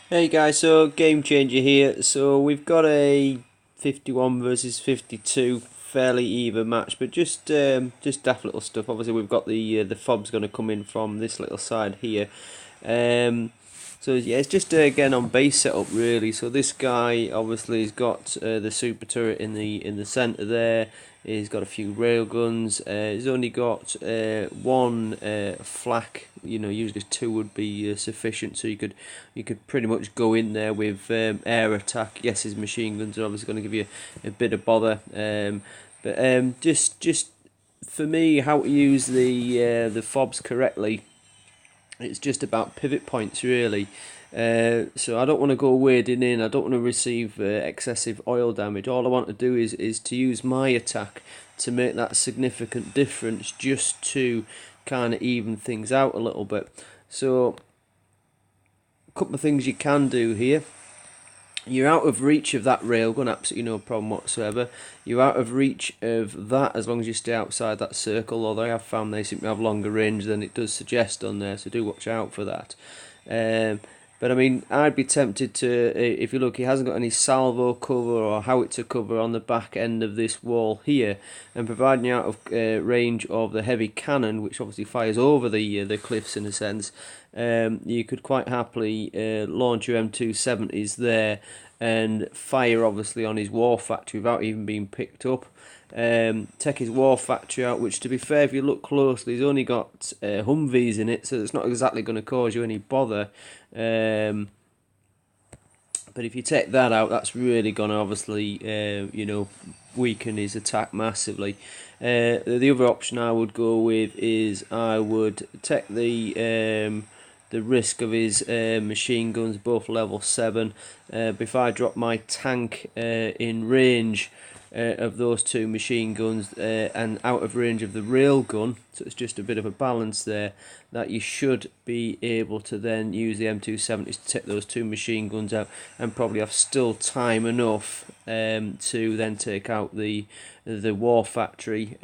Hey guys, so game changer here. So we've got a 51 versus 52, fairly even match, but just daft little stuff. Obviously, we've got the fobs going to come in from this little side here. Um, so yeah, it's just again on base setup really. So this guy obviously has got the super turret in the centre there. He's got a few railguns. He's only got one flak. You know, usually two would be sufficient. So you could pretty much go in there with air attack. Yes, his machine guns are obviously going to give you a bit of bother. But just for me, how to use the fobs correctly, it's just about pivot points really. So I don't want to go wading in. I don't want to receive excessive oil damage. All I want to do is to use my attack to make that significant difference, just to kind of even things out a little bit. So a couple of things you can do here. You're out of reach of that railgun, absolutely no problem whatsoever. You're out of reach of that as long as you stay outside that circle, although I have found they seem to have longer range than it does suggest on there, so do watch out for that. Um, but I mean, I'd be tempted to, if you look, he hasn't got any salvo cover or howitzer cover on the back end of this wall here, and providing you out of range of the heavy cannon, which obviously fires over the cliffs in a sense, you could quite happily launch your M270s there and fire obviously on his war factory without even being picked up. Take his war factory out, which to be fair, if you look closely, he's only got Humvees in it, so it's not exactly going to cause you any bother. But if you take that out, that's really going to obviously, weaken his attack massively. The other option I would go with is I would take the risk of his machine guns, both level 7. If I drop my tank in range of those two machine guns and out of range of the rail gun, so it's just a bit of a balance there, that you should be able to then use the M270s to take those two machine guns out and probably have still time enough to then take out the war factory.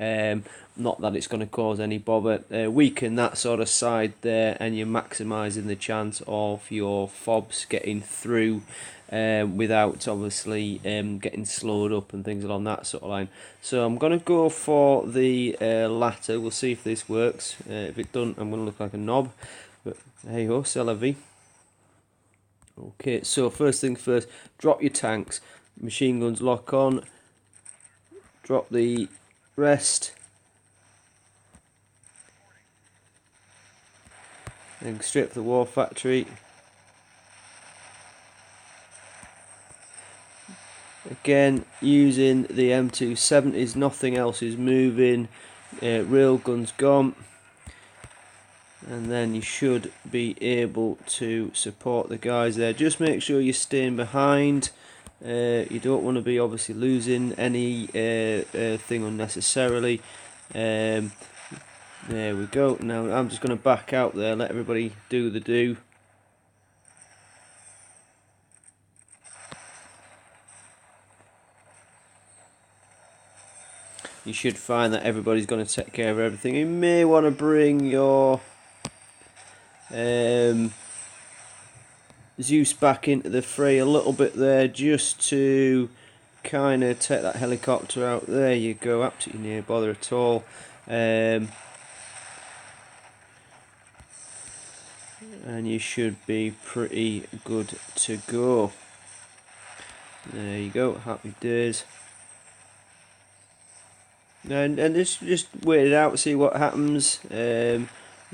Not that it's going to cause any bother. Weaken that sort of side there, and you're maximising the chance of your fobs getting through without obviously getting slowed up and things along that sort of line. So I'm going to go for the latter. We'll see if this works. If it doesn't, I'm going to look like a knob. But hey ho, c'est la vie. Okay, so first things first, drop your tanks. Machine guns lock on. Drop the rest. Then strip the war factory. Again, using the M270s, nothing else is moving. Railgun's gone. And then you should be able to support the guys there. Just make sure you're staying behind. You don't want to be obviously losing any thing unnecessarily. There we go. Now I'm just going to back out there, let everybody do the do. You should find that everybody's going to take care of everything. You may want to bring your Zeus back into the fray a little bit there, just to kind of take that helicopter out. There you go, absolutely no bother at all. And you should be pretty good to go. There you go, happy days. And just wait it out, see what happens.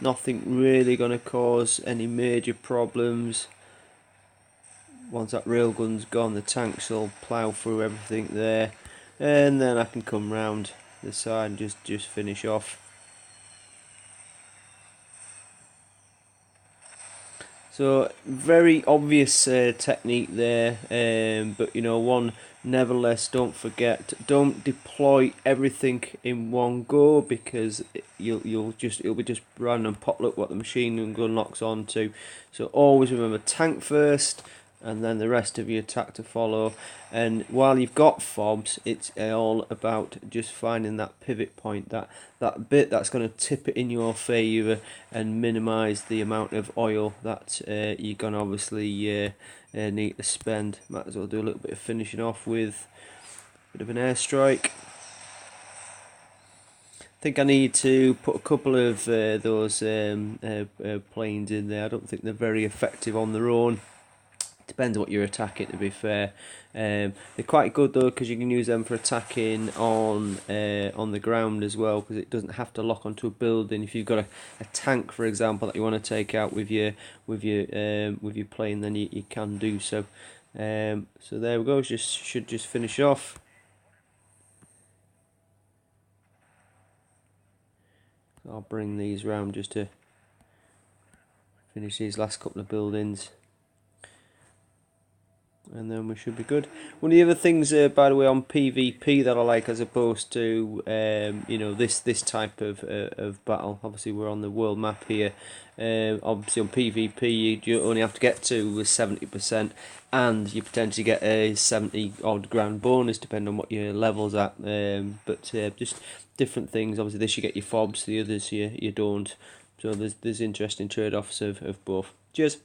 Nothing really going to cause any major problems. Once that railgun's gone, the tanks will plough through everything there, and then I can come round the side and just finish off. So very obvious technique there, but you know, one nevertheless, don't forget, don't deploy everything in one go, because it'll be just random potluck what the machine gun locks onto. So always remember, tank first, and then the rest of your attack to follow. And while you've got fobs, it's all about just finding that pivot point, that bit that's going to tip it in your favour and minimise the amount of oil that you're going to obviously need to spend. Might as well do a little bit of finishing off with a bit of an airstrike. I think I need to put a couple of those planes in there. I don't think they're very effective on their own. Depends what you're attacking, to be fair. They're quite good though, because you can use them for attacking on the ground as well, because it doesn't have to lock onto a building. If you've got a tank, for example, that you want to take out with your plane, then you can do so. So there we go. Should just finish off. I'll bring these round just to finish these last couple of buildings, and then we should be good. One of the other things, by the way, on PvP that I like, as opposed to this type of battle. Obviously, we're on the world map here. Obviously, on PvP, you only have to get to 70%, and you potentially get a 70 odd grand bonus, depending on what your level's at. But just different things. Obviously, this you get your fobs, the others you don't. So there's interesting trade-offs of both. Cheers.